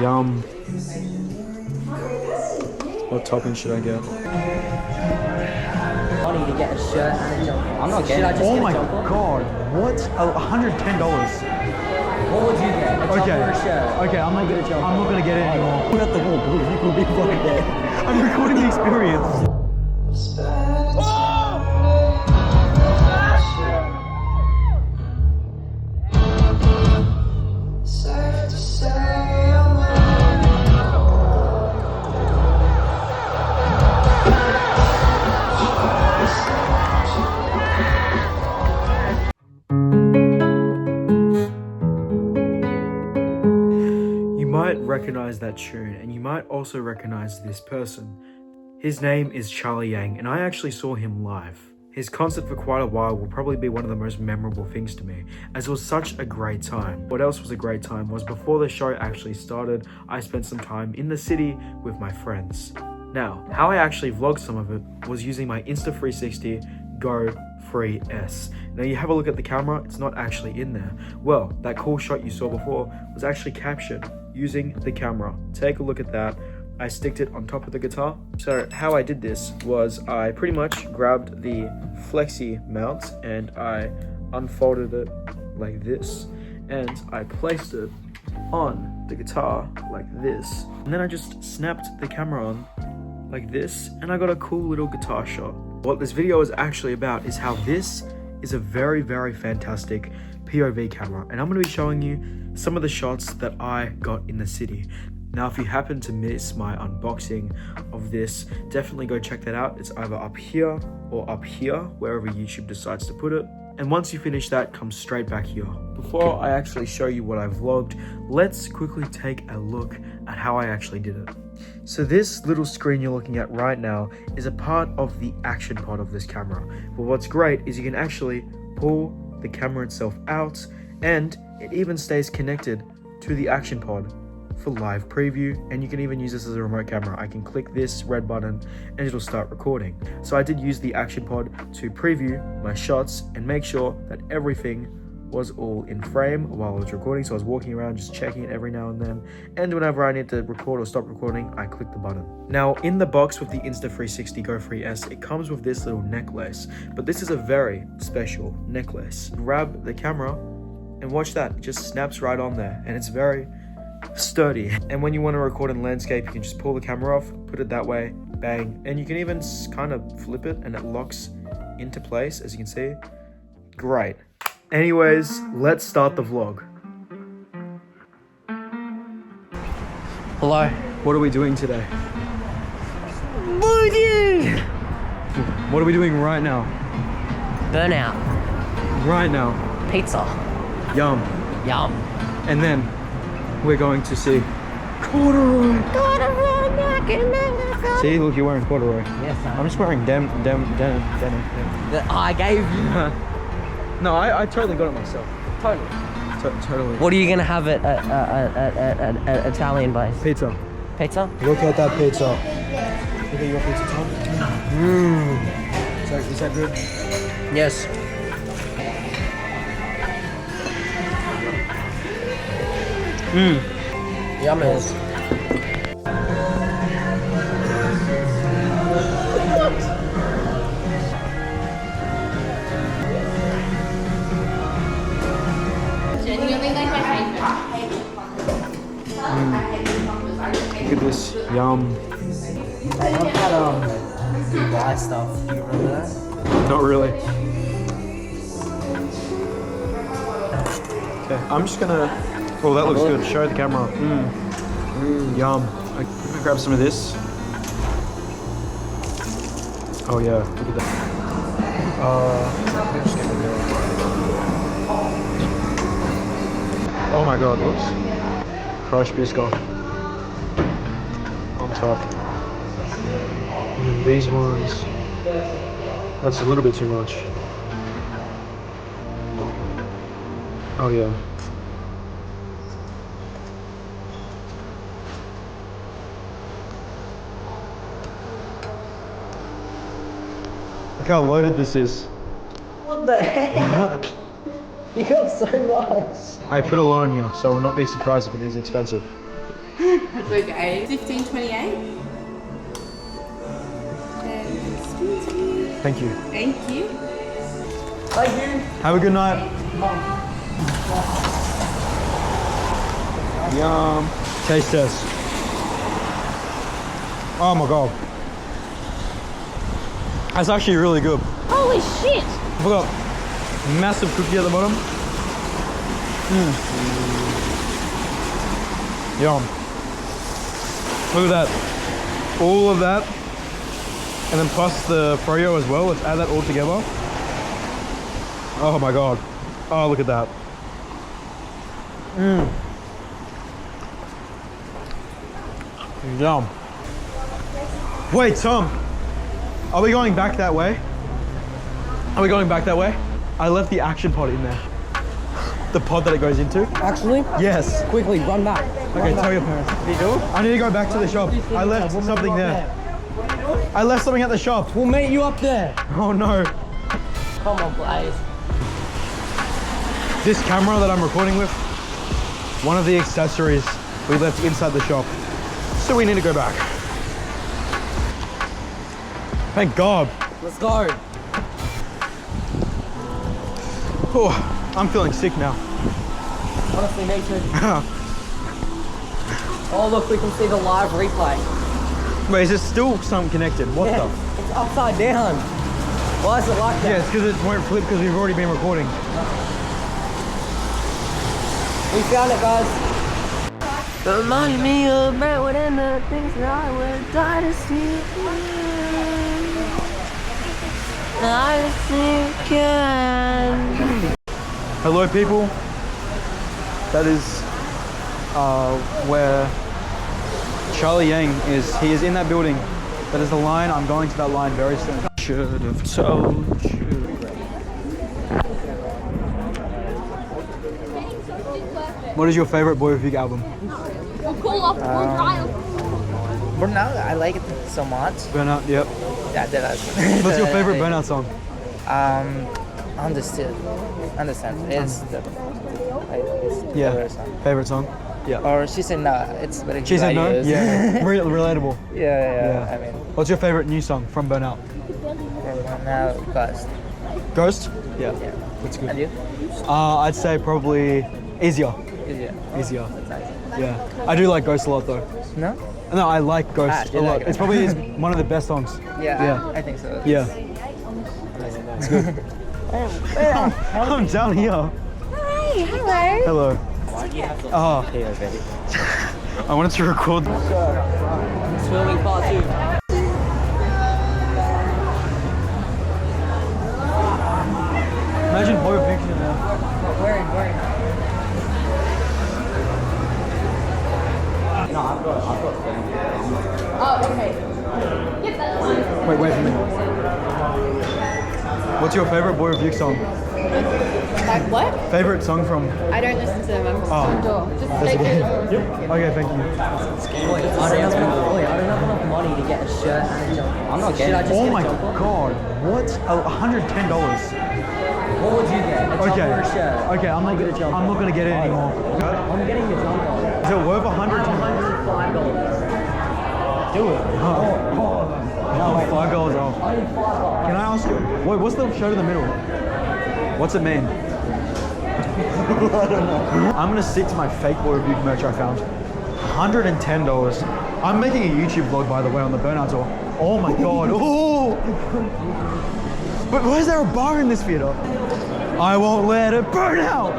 Yum. What topping should I get? I need to get a shirt and a jumper. I'm not getting. Oh my god! What? $110. What would you get? A jumper or a shirt? Okay, I'm not gonna. I'm not gonna get it anymore. Put up the wall, bro. You will be fucking dead. I'm recording the experience. You might recognize that tune, and you might also recognize this person. His name is Charlie Yang, and I actually saw him live. His concert for quite a while will probably be one of the most memorable things to me, as it was such a great time. What else was a great time was before the show actually started, I spent some time in the city with my friends. Now, how I actually vlogged some of it was using my Insta360 Go 3S. Now you have a look at the camera, it's not actually in there. Well, that cool shot you saw before was actually captured using the camera. Take a look at that. I sticked it on top of the guitar. So how I did this was I pretty much grabbed the flexi mount and I unfolded it like this, and I placed it on the guitar like this. And then I just snapped the camera on like this, and I got a cool little guitar shot. What this video is actually about is how this is a very, very fantastic POV camera, and I'm going to be showing you some of the shots that I got in the city. Now, if you happen to miss my unboxing of this, definitely go check that out. It's either up here or up here, wherever YouTube decides to put it. And once you finish that, come straight back here. Before I actually show you what I vlogged, let's quickly take a look at how I actually did it. So this little screen you're looking at right now is a part of the action pod of this camera. But what's great is you can actually pull the camera itself out, and it even stays connected to the action pod for live preview, and you can even use this as a remote camera. I can click this red button and it'll start recording. So I did use the action pod to preview my shots and make sure that everything was all in frame while I was recording. So I was walking around just checking it every now and then, and whenever I need to record or stop recording, I click the button. Now in the box with the Insta360 Go 3S, it comes with this little necklace, but this is a very special necklace. Grab the camera and watch that, it just snaps right on there, and it's very sturdy. And when you want to record in landscape, you can just pull the camera off, put it that way, bang, and you can even kind of flip it and it locks into place, as you can see. Great. Anyways, let's start the vlog. Hello. What are we doing today? Boogie! What are we doing right now? Burnout. Right now. Pizza. Yum. Yum. And then we're going to see corduroy. See, look, you're wearing corduroy. Yes, I'm just wearing denim. That I gave you. No, I totally got it myself. Totally. Totally. What are you gonna have at Italian place? Pizza. Pizza? Look at that pizza. Look at your pizza, Tom. Mmm. Is that good? Yes. Mmm. Yummies. Look at this. Yum. I love that Dubai stuff. Do you remember that? Not really. Okay, I'm just gonna. Oh, that looks good. Show the camera. Yum. I'm gonna grab some of this. Oh yeah, look at that. Oh my god, whoops. Crushed biscuit on top. And these ones, that's a little bit too much. Oh yeah. Look how loaded this is. What the heck? You got so much. I put a lot on here, so I will not be surprised if it is expensive. That's okay. 1528. Thank you. Thank you. Thank you. Have a good night. Yum. Taste test. Oh my god. That's actually really good. Holy shit! I forgot. Massive cookie at the bottom. Yum. Look at that. All of that. And then plus the froyo as well. Let's add that all together. Oh my god. Oh, look at that. Yum. Wait, Tom. Are we going back that way? Are we going back that way? I left the action pod in there. The pod that it goes into. Actually? Yes. Quickly, run back. Okay, tell your parents. I need to go back to the shop. I left something there. I left something at the shop. We'll meet you up there. Oh no. Come on, Blaze. This camera that I'm recording with, one of the accessories we left inside the shop. So we need to go back. Thank God. Let's go. Oh, I'm feeling sick now. Honestly, me too. Oh, look, we can see the live replay. Wait, is it still something connected? What the? It's upside down. Why is it like that? Yeah, it's because it won't flip because we've already been recording. We found it, guys. Remind me of back and the things that I would die to see. I think can. Hello, people. That is where Charlie Yang is. He is in that building. That is the line. I'm going to that line very soon. Should have told you. What is your favorite Boy With Big album? Burnout, I like it so much. Burnout, yep. Yeah, that is. What's your favorite Burnout song? Understood. Understand. It's the Yeah. favorite song. Favorite song? Yeah. Or she said no. It's very She said no? hilarious. Yeah. Relatable. Yeah. I mean, What's your favorite new song from Burnout? now Ghost. Ghost? Yeah. That's And good. you? I'd say probably Easier. Yeah. Easier. That's nice. Yeah. I do like Ghost a lot though. No? No, I like Ghost you a lot. like it. It's probably one of the best songs. Yeah. I think so. Yeah. It's good. I'm down here. Hi, hello. Hello. Oh. I wanted to record. Swimming part 2. Imagine Boy With Big in there. Where? Oh, okay. Wait for me. What's your favorite Boy With Big song? Like what? Favorite song from? I don't listen to them. I'm just Oh. on door. Just stay clear. Okay, thank you. I don't have enough money to get a shirt and a jumper. I'm not getting it. Oh my God! What? $110. What would you get? A jumper Okay. or a shirt? Okay, I'm not get a jumper. I'm not gonna get it anymore. I'm getting the jumper. Is it worth $110? $105. Do it. No, $5 off. Only $5. Can I ask you? Wait, what's the shirt in the middle? What's it mean? I don't know. I'm gonna stick to my fake Boy With Big merch I found. $110. I'm making a YouTube vlog, by the way, on the Burnout tour. Oh my God. Oh! But why is there a bar in this theater? I won't let it burn out.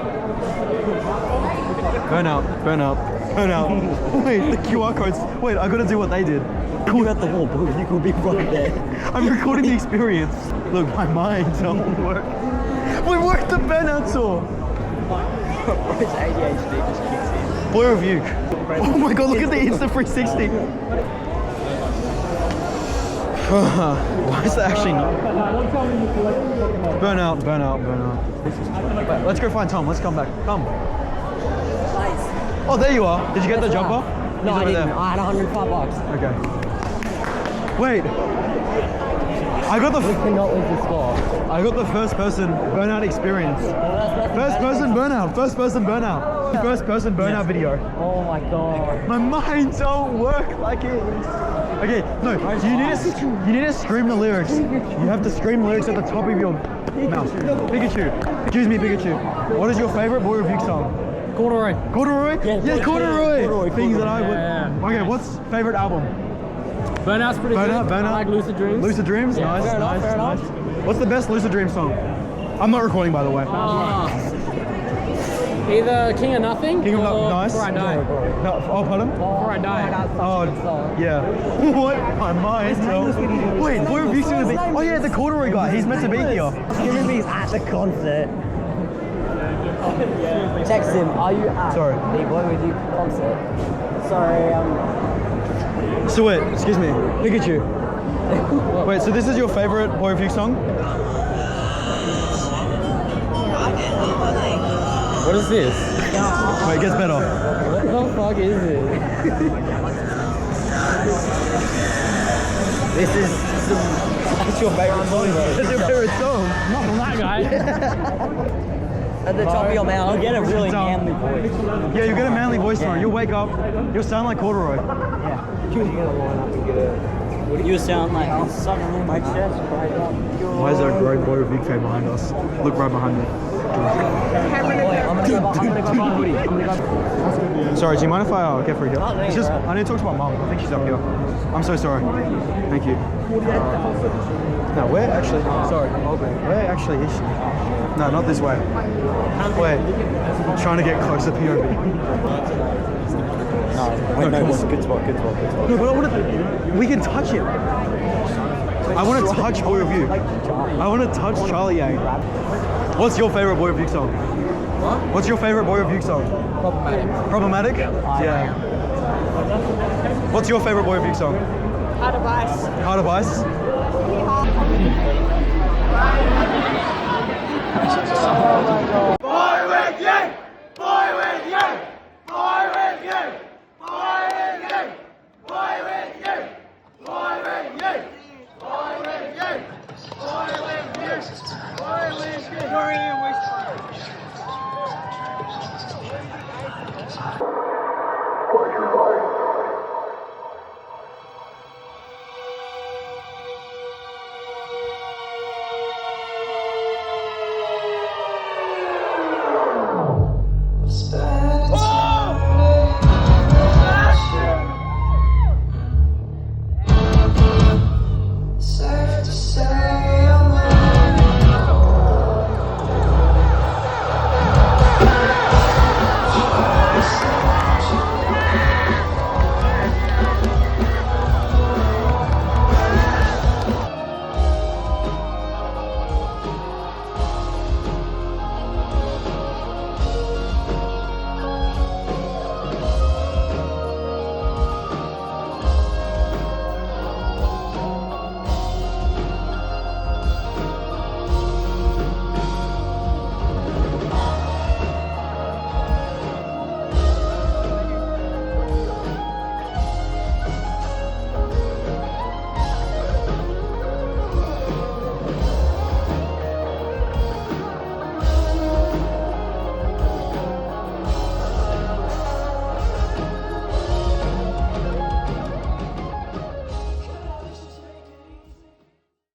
Burn out. Wait, the QR codes. Wait, I gotta do what they did. You at the wall, bro. You could be right there. I'm recording the experience. Look, my mind don't work. We worked the Burnout tour. It's ADHD just kicks in. Boy With Big. Oh my God, look at the Insta 360. Why is that actually not? Burnout. Wait, let's go find Tom. Let's come back. Come. Oh, there you are. Did you get the jumper? No, He's I over didn't. there. I had $105. Okay. Wait. I got the Cannot lose the score. I got the first person burnout experience. First person burnout. First person burnout. First person burnout video. Oh my god. My mind don't work like it. Okay, no, you need to scream the lyrics. You have to scream lyrics at the top of your mouth. Pikachu. Excuse me, Pikachu. What is your favorite Boy Review song? Corduroy. Corduroy? Yeah, Corduroy. Things that I would. Yeah. Okay, what's favorite album? Burnout's pretty good. Burnout. I like Lucid Dreams. Lucid Dreams? Yeah, Nice, fair enough, nice, fair nice. enough. What's the best Lucid Dreams song? I'm not recording, by the way. Either King of Nothing King of or Nice. Before I Die. No, oh, pardon? Before I Die. Oh, yeah. What? My mind. Wait, Boy Review song to be. Oh yeah, the Corduroy guy. He's meant to be here. Giving me at the concert. Text him, are you at Sorry. the Boy With You concert? Sorry, So wait, excuse me, Pikachu. Wait, so this is your favorite Boy Review song? What is this? Wait, it gets better. What the fuck is it? this is that's your favorite song, bro. That's your favorite song? Not from that guy. At the top of your mouth, you get a really manly voice. Yeah, you get a manly voice for it. You'll wake up, you'll sound like Corduroy. Yeah. You gotta line up and get a. You sound like something in my chest right up. Why is there a great Boy Review fan behind us? Look right behind me. I'm gonna go buy a hoodie. I'm gonna go. Sorry, do you mind if I get through here? no, It's just, you're right. I need to talk to my mum. I think she's up here. I'm so sorry. Thank you. No, where actually? Sorry. Where actually is she? No, not this way. Wait. I'm trying to get closer POV. No, good spot. No, but I want to. We can touch him. I want to touch Boy Review. I want to touch Charlie Yang. What's your favorite Boy Review song? What? What's your favorite Boy Review song? Problematic? Yeah. What's your favorite Boy Review song? Heart of Ice. Heart of Ice? Boy Review!